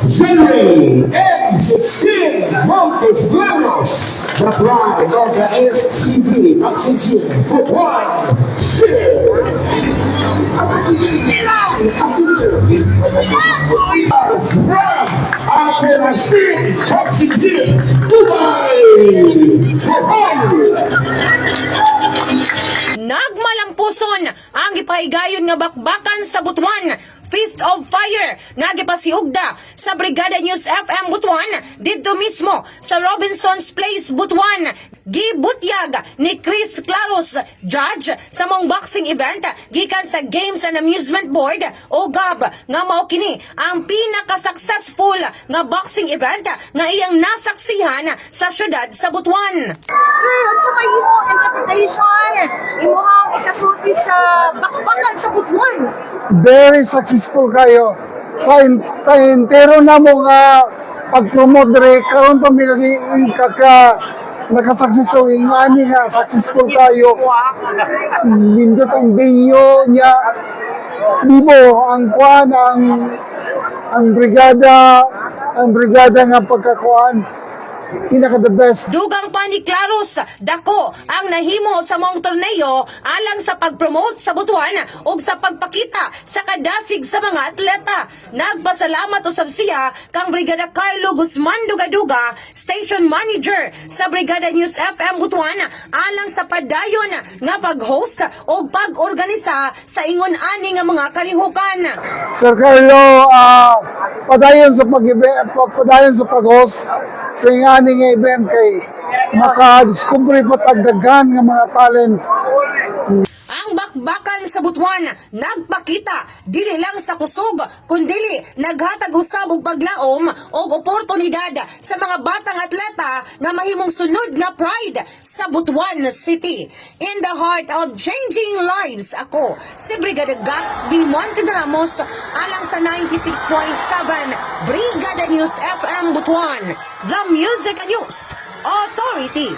Zerry M16 Montes Blancos, the pride of the SCP Boxing Gym, Butuan City. From Alpelastin Boxing Gym, Dubai, Butuan. Nagmalampuson ang gipahigayon nga bakbakan sa Butuan. Fist of Fire nga gipasiugda sa Brigada News FM Butuan didto mismo sa Robinson's Place Butuan. Gibutyag ni Chris Claros, judge sa mong boxing event gikan sa Games and Amusement Board o GAB nga mao kini ang pinaka-successful nga boxing event nga iyang nasaksihan sa syudad sa Butuan. Sir, unsa may imong interpretation imong ikasulti sa bakbakan sa Butuan? Very successful kayo sa entero na mo nga pag-promote dire karon pa mi nakasuccessful ingani nga successful kayo nindot ang venue niya bibo ang kuan ang brigada nga pagkakuan pinaka the best. Dugang pa ni Claros, dako ang nahimo sa mong torneo alang sa pag-promote sa Butuan ug sa pagpakita sa kadasig sa mga atleta. Nagpasalamat usab siya kang Brigada Carlo Guzman Dugaduga, Station Manager sa Brigada News FM Butuan alang sa padayon nga pag-host ug pag-organisa sa ingon-ani nga mga kalihukan. Sir Carlo, padayon sa pag-host sa ingani nga event kay maka-discovery pa tagdagan nga mga talent. Ang bakbakan sa Butuan nagpakita dili lang sa kusog kundi naghatag usab og paglaom og oportunidad sa mga batang atleta nga mahimong sunod nga pride sa Butuan City. In the heart of changing lives, ako si Brigada Gatsby Monte de Ramos alang sa 96.7 Brigada News FM Butuan, the Music and News Authority.